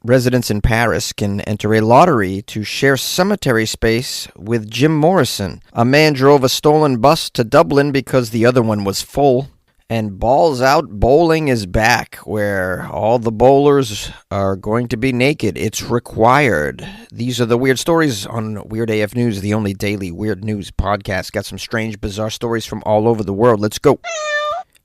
Residents in Paris can enter a lottery to share cemetery space with Jim Morrison. A man drove a stolen bus to Dublin because the other one was full. And Balls Out Bowling is back, where all the bowlers are going to be naked. It's required. These are the weird stories on Weird AF News, the only daily weird news podcast. Got some strange, bizarre stories from all over the world. Let's go.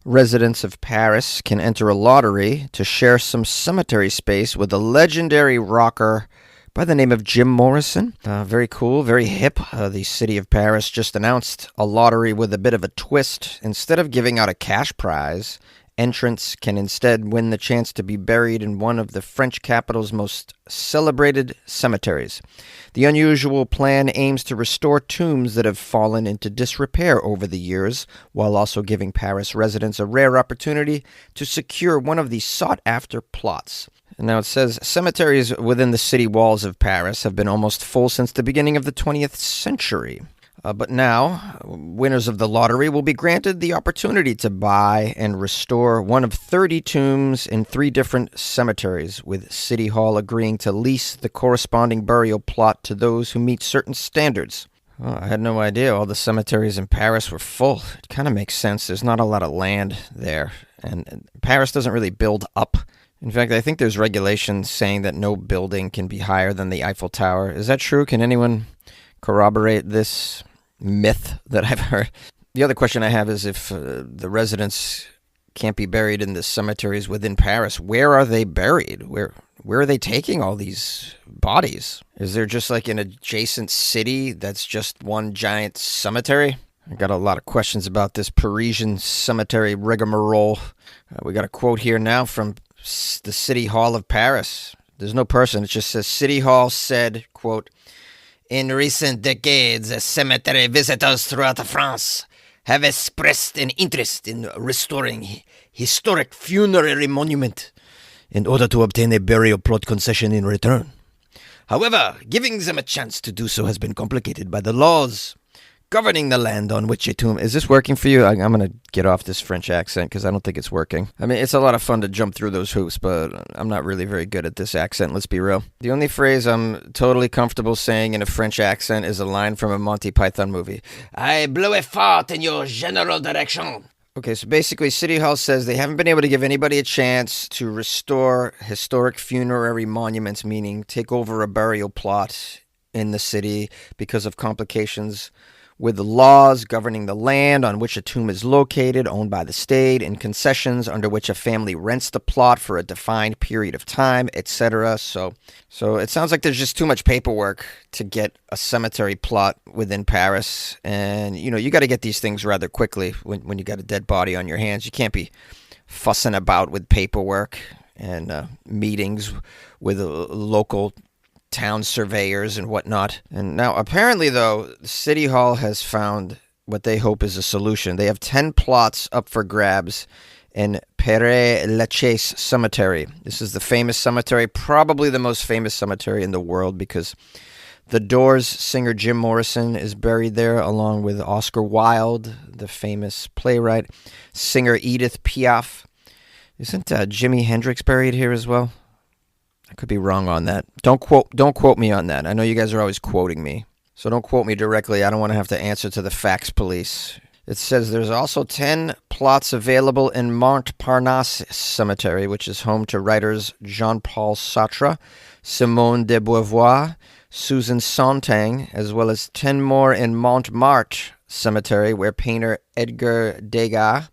Residents of Paris can enter a lottery to share some cemetery space with a legendary rocker by the name of Jim Morrison. Very cool, very hip. The city of Paris just announced a lottery with a bit of a twist. Instead of giving out a cash prize, entrants can instead win the chance to be buried in one of the French capital's most celebrated cemeteries. The unusual plan aims to restore tombs that have fallen into disrepair over the years, while also giving Paris residents a rare opportunity to secure one of the sought-after plots. Now, it says cemeteries within the city walls of Paris have been almost full since the beginning of the 20th century. But now, winners of the lottery will be granted the opportunity to buy and restore one of 30 tombs in 3 different cemeteries, with City Hall agreeing to lease the corresponding burial plot to those who meet certain standards. Oh, I had no idea all the cemeteries in Paris were full. It kind of makes sense. There's not a lot of land there, and Paris doesn't really build up. In fact, I think there's regulations saying that no building can be higher than the Eiffel Tower. Is that true? Can anyone corroborate this myth that I've heard? The other question I have is if the residents can't be buried in the cemeteries within Paris, where are they buried? Where are they taking all these bodies? Is there just like an adjacent city that's just one giant cemetery? I got a lot of questions about this Parisian cemetery rigmarole. We got a quote here now from the City Hall of Paris. There's no person. It just says, City Hall said, quote, "In recent decades, cemetery visitors throughout France have expressed an interest in restoring historic funerary monument in order to obtain a burial plot concession in return. However, giving them a chance to do so has been complicated by the laws governing the land on which a tomb..." Is this working for you? I'm going to get off this French accent because I don't think it's working. I mean, it's a lot of fun to jump through those hoops, but I'm not really very good at this accent, let's be real. The only phrase I'm totally comfortable saying in a French accent is a line from a Monty Python movie. "I blow a fart in your general direction." Okay, so basically City Hall says they haven't been able to give anybody a chance to restore historic funerary monuments, meaning take over a burial plot in the city because of complications with the laws governing the land on which a tomb is located, owned by the state, and concessions under which a family rents the plot for a defined period of time, etc. So it sounds like there's just too much paperwork to get a cemetery plot within Paris. And, you got to get these things rather quickly when you got a dead body on your hands. You can't be fussing about with paperwork and meetings with local town surveyors and whatnot. And now, apparently, though, City Hall has found what they hope is a solution. They have 10 plots up for grabs in Père-Lachaise Cemetery. This is the famous cemetery, probably the most famous cemetery in the world, because the Doors singer Jim Morrison is buried there, along with Oscar Wilde, the famous playwright, singer Edith Piaf. Isn't Jimi Hendrix buried here as well? I could be wrong on that. Don't quote me on that. I know you guys are always quoting me, so don't quote me directly. I don't want to have to answer to the fax police. It says there's also 10 plots available in Montparnasse Cemetery, which is home to writers Jean-Paul Sartre, Simone de Beauvoir, Susan Sontag, as well as 10 more in Montmartre Cemetery, where painter Edgar Degas,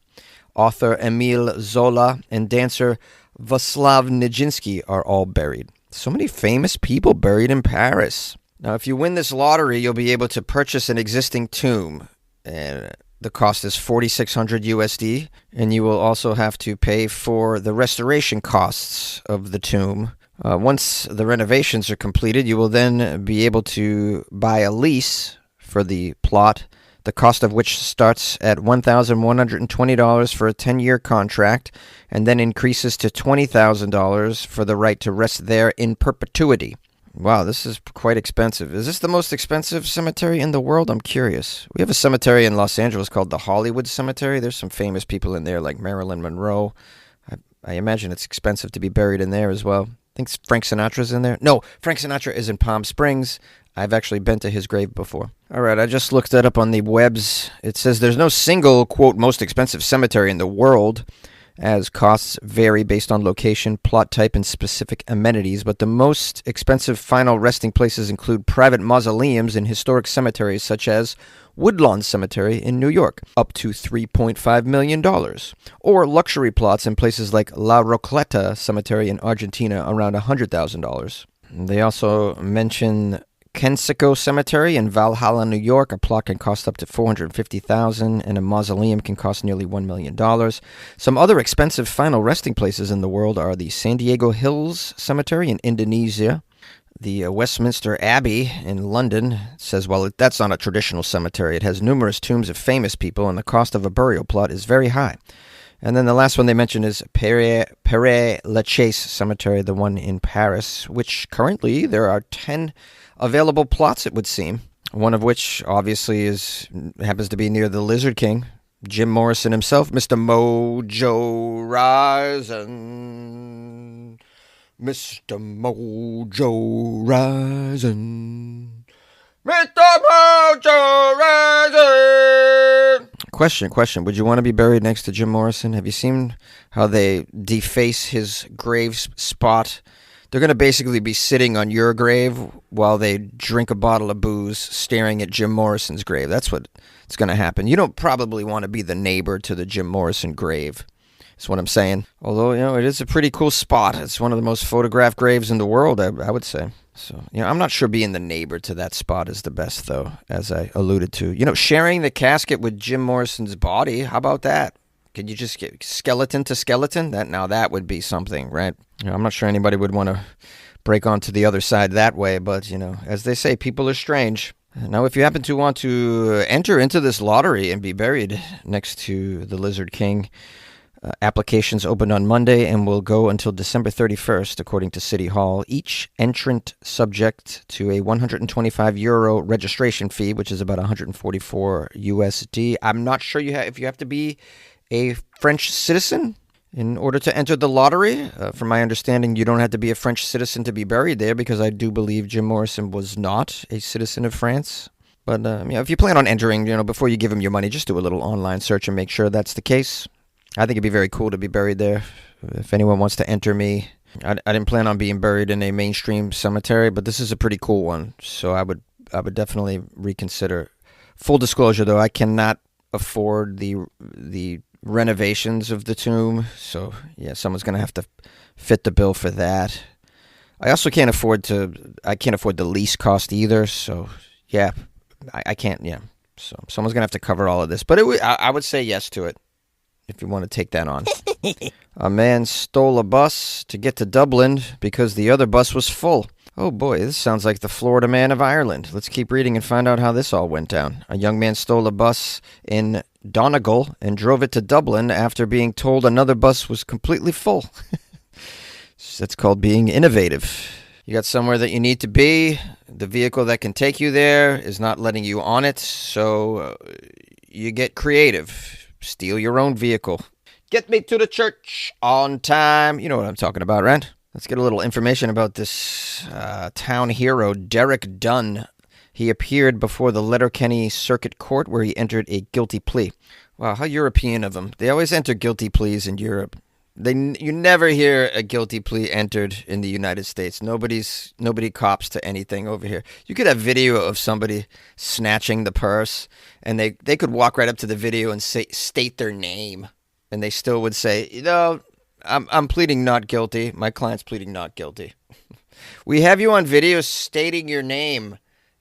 author Émile Zola, and dancer Vaslav Nijinsky are all buried. So many famous people buried in Paris. Now, if you win this lottery, you'll be able to purchase an existing tomb. And the cost is $4,600 USD. And you will also have to pay for the restoration costs of the tomb. Once the renovations are completed, you will then be able to buy a lease for the plot, the cost of which starts at $1,120 for a 10-year contract and then increases to $20,000 for the right to rest there in perpetuity. Wow, this is quite expensive. Is this the most expensive cemetery in the world? I'm curious. We have a cemetery in Los Angeles called the Hollywood Cemetery. There's some famous people in there like Marilyn Monroe. I imagine it's expensive to be buried in there as well. think Frank Sinatra's in there. No, Frank Sinatra is in Palm Springs. I've actually been to his grave before. All right, I just looked that up on the webs. It says there's no single, quote, most expensive cemetery in the world, as costs vary based on location, plot type, and specific amenities. But the most expensive final resting places include private mausoleums in historic cemeteries such as Woodlawn Cemetery in New York, up to $3.5 million, or luxury plots in places like La Rocleta Cemetery in Argentina, around $100,000. They also mention Kensico Cemetery in Valhalla, New York. A plot can cost up to $450,000, and a mausoleum can cost nearly $1 million. Some other expensive final resting places in the world are the San Diego Hills Cemetery in Indonesia, the Westminster Abbey in London. It says, well, that's not a traditional cemetery. It has numerous tombs of famous people, and the cost of a burial plot is very high. And then the last one they mention is Père-Lachaise Cemetery, the one in Paris, which currently there are 10 available plots, it would seem. One of which obviously happens to be near the Lizard King, Jim Morrison himself, Mr. Mojo Rising. Mr. Mojo Rising. Mr. Mojo Rising. Question. Would you want to be buried next to Jim Morrison? Have you seen how they deface his grave spot? They're going to basically be sitting on your grave while they drink a bottle of booze, staring at Jim Morrison's grave. That's what's going to happen. You don't probably want to be the neighbor to the Jim Morrison grave. That's what I'm saying. Although, it is a pretty cool spot. It's one of the most photographed graves in the world, I would say. So, I'm not sure being the neighbor to that spot is the best, though, as I alluded to. Sharing the casket with Jim Morrison's body, how about that? Could you just get skeleton to skeleton? That would be something, right? I'm not sure anybody would want to break onto the other side that way, but, as they say, people are strange. Now, if you happen to want to enter into this lottery and be buried next to the Lizard King, applications opened on Monday and will go until December 31st, according to City Hall. Each entrant subject to a €125 registration fee, which is about 144 USD. I'm not sure if you have to be a French citizen in order to enter the lottery. From my understanding, you don't have to be a French citizen to be buried there, because I do believe Jim Morrison was not a citizen of France. But if you plan on entering, before you give him your money, just do a little online search and make sure that's the case. I think it'd be very cool to be buried there. If anyone wants to enter me, I didn't plan on being buried in a mainstream cemetery, but this is a pretty cool one, so I would definitely reconsider. Full disclosure, though, I cannot afford the renovations of the tomb, so someone's gonna have to fit the bill for that. I also can't afford the lease cost either, so I can't. So someone's gonna have to cover all of this, but I would say yes to it if you want to take that on. A man stole a bus to get to Dublin because the other bus was full. Oh boy, this sounds like the Florida Man of Ireland. Let's keep reading and find out how this all went down. A young man stole a bus in Donegal and drove it to Dublin after being told another bus was completely full. That's called being innovative. You got somewhere that you need to be. The vehicle that can take you there is not letting you on it, so you get creative. Steal your own vehicle. Get me to the church on time. You know what I'm talking about, right? Let's get a little information about this town hero, Derek Dunn. He appeared before the Letterkenny Circuit Court, where he entered a guilty plea. Wow, how European of them. They always enter guilty pleas in Europe. You never hear a guilty plea entered in the United States. Nobody cops to anything over here. You could have video of somebody snatching the purse, and they could walk right up to the video and state their name, and they still would say, I'm pleading not guilty. My client's pleading not guilty. We have you on video stating your name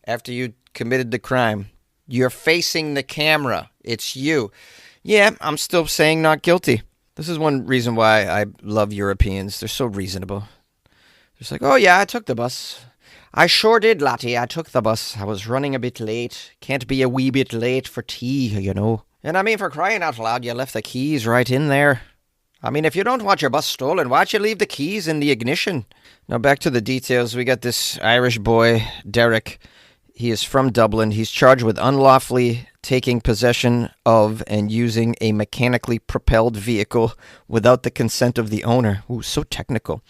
after you committed the crime. You're facing the camera. It's you. Yeah, I'm still saying not guilty. This is one reason why I love Europeans. They're so reasonable. Just like, oh yeah, I took the bus. I sure did, laddie. I took the bus. I was running a bit late. Can't be a wee bit late for tea, And I mean, for crying out loud, you left the keys right in there. I mean, if you don't want your bus stolen, why'd you leave the keys in the ignition? Now back to the details. We got this Irish boy, Derek. He is from Dublin. He's charged with unlawfully taking possession of and using a mechanically propelled vehicle without the consent of the owner. Ooh, so technical.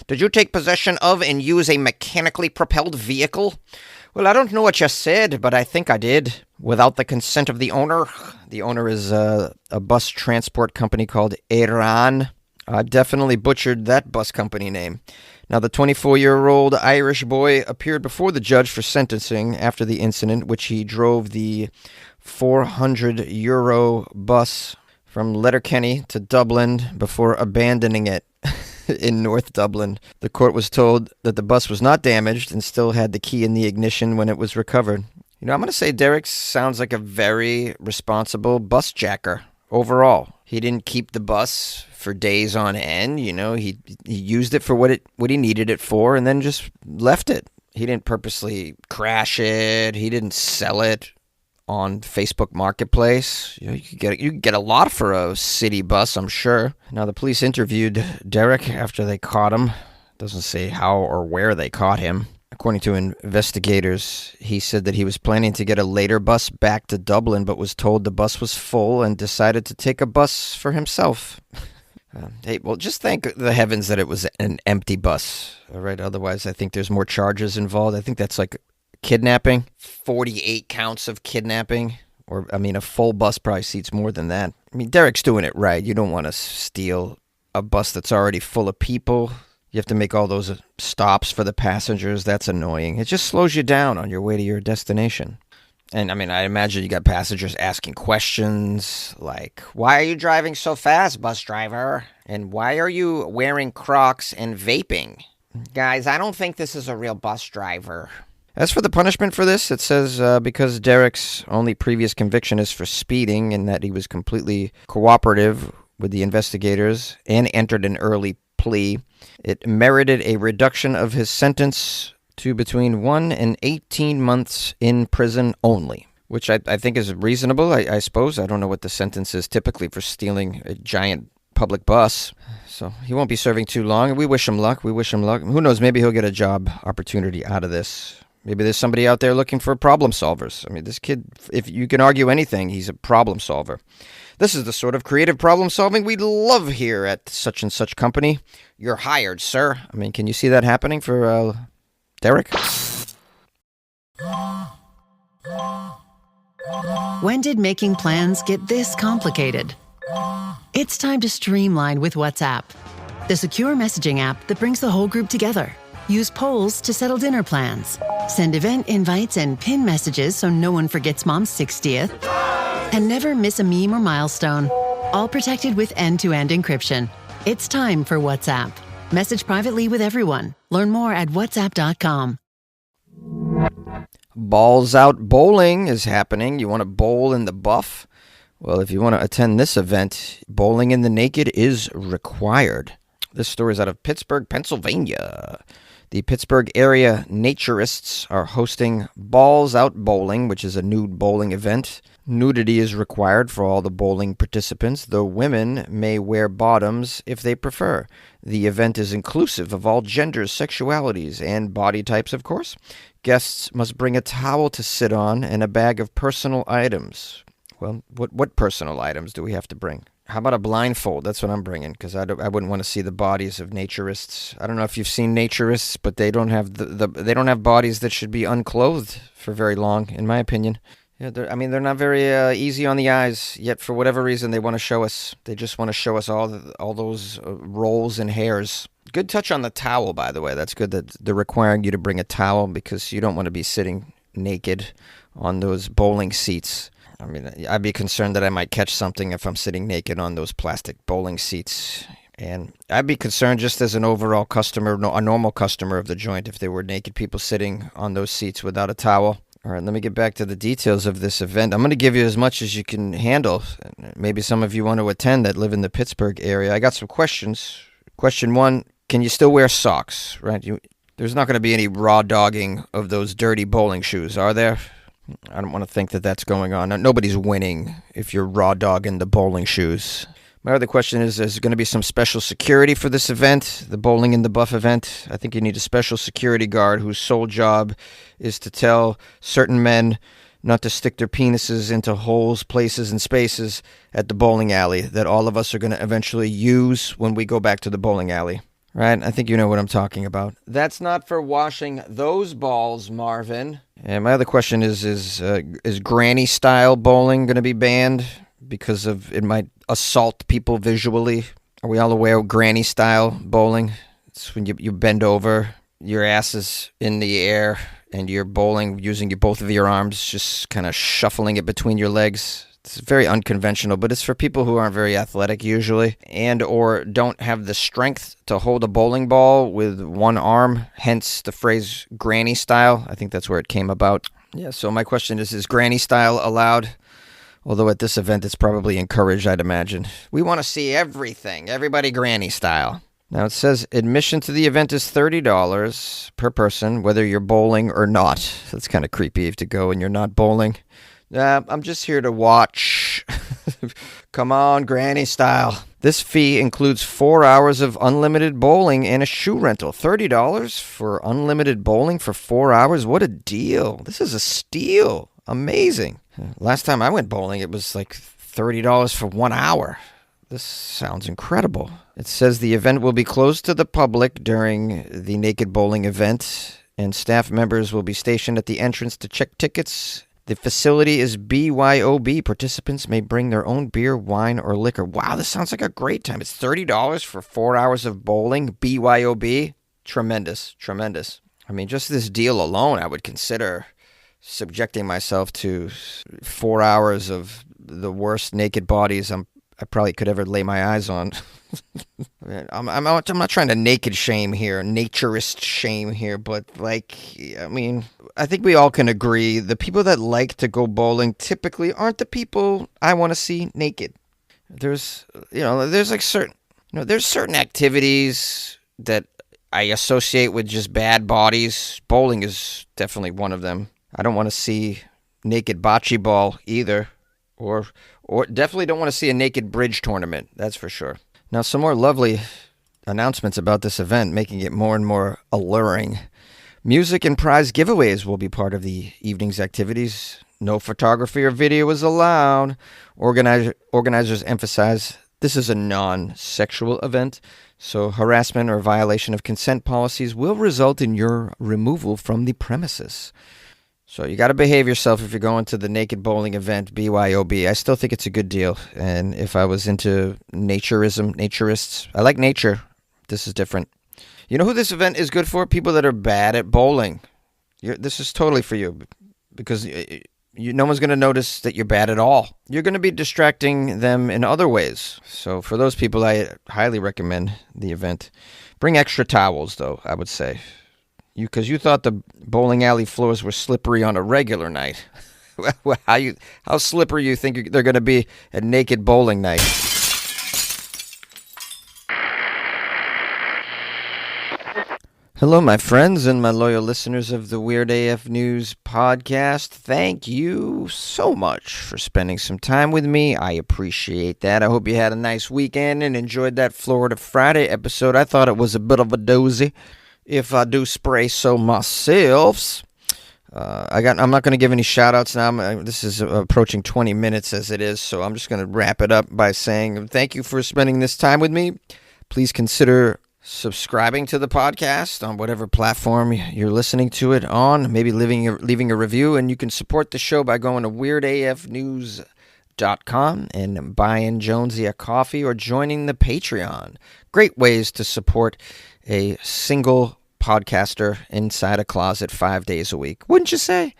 Did you take possession of and use a mechanically propelled vehicle? Well, I don't know what you said, but I think I did. Without the consent of the owner. The owner is a bus transport company called Iran. I definitely butchered that bus company name. Now, the 24-year-old Irish boy appeared before the judge for sentencing after the incident, which he drove the 400-euro bus from Letterkenny to Dublin before abandoning it in North Dublin. The court was told that the bus was not damaged and still had the key in the ignition when it was recovered. I'm going to say Derek sounds like a very responsible bus jacker overall. He didn't keep the bus for days on end. He used it for what he needed it for and then just left it. He didn't purposely crash it. He didn't sell it on Facebook Marketplace. You could get a lot for a city bus, I'm sure. Now, the police interviewed Derek after they caught him. Doesn't say how or where they caught him. According to investigators, he said that he was planning to get a later bus back to Dublin, but was told the bus was full and decided to take a bus for himself. Hey, well, just thank the heavens that it was an empty bus. All right, otherwise I think there's more charges involved. I think that's like kidnapping, 48 counts of kidnapping. A full bus probably seats more than that. Derek's doing it right. You don't want to steal a bus that's already full of people. You have to make all those stops for the passengers. That's annoying. It just slows you down on your way to your destination. And, I imagine you got passengers asking questions like, why are you driving so fast, bus driver? And why are you wearing Crocs and vaping? Guys, I don't think this is a real bus driver. As for the punishment for this, it says because Derek's only previous conviction is for speeding and that he was completely cooperative with the investigators and entered an early plea, it merited a reduction of his sentence to between 1 and 18 months in prison only, which I think is reasonable, I suppose. I don't know what the sentence is typically for stealing a giant public bus. So he won't be serving too long. We wish him luck. Who knows? Maybe he'll get a job opportunity out of this. Maybe there's somebody out there looking for problem solvers. This kid, if you can argue anything, he's a problem solver. This is the sort of creative problem solving we love here at such and such company. You're hired, sir. Can you see that happening for Derek? When did making plans get this complicated? It's time to streamline with WhatsApp, the secure messaging app that brings the whole group together. Use polls to settle dinner plans. Send event invites and pin messages so no one forgets Mom's 60th. And never miss a meme or milestone. All protected with end-to-end encryption. It's time for WhatsApp. Message privately with everyone. Learn more at whatsapp.com. Balls Out Bowling is happening. You want to bowl in the buff? Well, if you want to attend this event, bowling in the naked is required. This story is out of Pittsburgh, Pennsylvania. The Pittsburgh area naturists are hosting Balls Out Bowling, which is a nude bowling event. Nudity is required for all the bowling participants, though women may wear bottoms if they prefer. The event is inclusive of all genders, sexualities, and body types, of course. Guests must bring a towel to sit on and a bag of personal items. Well, what personal items do we have to bring? How about a blindfold? That's what I'm bringing, because I wouldn't want to see the bodies of naturists. I don't know if you've seen naturists, but they don't have they don't have bodies that should be unclothed for very long, in my opinion. Yeah, they're not very easy on the eyes. Yet for whatever reason, they want to show us. They just want to show us all those rolls and hairs. Good touch on the towel, by the way. That's good that they're requiring you to bring a towel because you don't want to be sitting naked on those bowling seats. I'd be concerned that I might catch something if I'm sitting naked on those plastic bowling seats. And I'd be concerned just as an overall customer, a normal customer of the joint, if there were naked people sitting on those seats without a towel. All right, let me get back to the details of this event. I'm going to give you as much as you can handle. Maybe some of you want to attend that live in the Pittsburgh area. I got some questions. Question 1, can you still wear socks? Right? There's not going to be any raw dogging of those dirty bowling shoes, are there? I don't want to think that that's going on. Nobody's winning if you're raw dogging the bowling shoes. My other question is there going to be some special security for this event, the Bowling in the Buff event? I think you need a special security guard whose sole job is to tell certain men not to stick their penises into holes, places, and spaces at the bowling alley that all of us are going to eventually use when we go back to the bowling alley. Right? I think you know what I'm talking about. That's not for washing those balls, Marvin. And my other question is granny-style bowling going to be banned because of it might assault people visually? Are we all aware of granny-style bowling? It's when you bend over, your ass is in the air, and you're bowling using both of your arms, just kind of shuffling it between your legs. It's very unconventional, but it's for people who aren't very athletic usually and or don't have the strength to hold a bowling ball with one arm, hence the phrase granny style. I think that's where it came about. Yeah, so my question is granny style allowed? Although at this event it's probably encouraged, I'd imagine. We want to see everything, everybody granny style. Now it says admission to the event is $30 per person, whether you're bowling or not. That's kind of creepy if to go and you're not bowling. I'm just here to watch. Come on, granny style. This fee includes 4 hours of unlimited bowling and a shoe rental. $30 for unlimited bowling for 4 hours? What a deal. This is a steal. Amazing. Last time I went bowling, it was like $30 for 1 hour. This sounds incredible. It says the event will be closed to the public during the naked bowling event, and staff members will be stationed at the entrance to check tickets. The facility is BYOB. Participants may bring their own beer, wine, or liquor. Wow, this sounds like a great time. It's $30 for 4 hours of bowling. BYOB. Tremendous, tremendous. I mean, just this deal alone, I would consider subjecting myself to 4 hours of the worst naked bodies I probably could ever lay my eyes on. I'm not trying to naked shame here, naturist shame here, but I mean, I think we all can agree the people that like to go bowling typically aren't the people I want to see naked. There's certain activities that I associate with just bad bodies. Bowling is definitely one of them. I don't want to see naked bocce ball either, or definitely don't want to see a naked bridge tournament, that's for sure. Now, some more lovely announcements about this event, making it more and more alluring. Music and prize giveaways will be part of the evening's activities. No photography or video is allowed. Organizers emphasize this is a non-sexual event, so harassment or violation of consent policies will result in your removal from the premises. So you got to behave yourself if you're going to the naked bowling event, BYOB. I still think it's a good deal. And if I was into naturists, I like nature. This is different. You know who this event is good for? People that are bad at bowling. This is totally for you because no one's going to notice that you're bad at all. You're going to be distracting them in other ways. So for those people, I highly recommend the event. Bring extra towels, though, I would say. Because you thought the bowling alley floors were slippery on a regular night. How slippery you think they're going to be at naked bowling night? Hello, my friends and my loyal listeners of the Weird AF News podcast. Thank you so much for spending some time with me. I appreciate that. I hope you had a nice weekend and enjoyed that Florida Friday episode. I thought it was a bit of a doozy, if I do spray so myself. I'm not going to give any shout-outs now. This is approaching 20 minutes as it is, so I'm just going to wrap it up by saying thank you for spending this time with me. Please consider subscribing to the podcast on whatever platform you're listening to it on, maybe leaving a review, and you can support the show by going to weirdafnews.com and buying Jonesy a coffee or joining the Patreon. Great ways to support a single podcaster inside a closet 5 days a week. Wouldn't you say?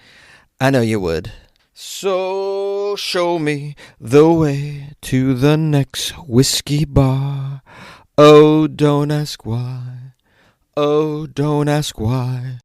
I know you would. So show me the way to the next whiskey bar. Oh, don't ask why. Oh, don't ask why.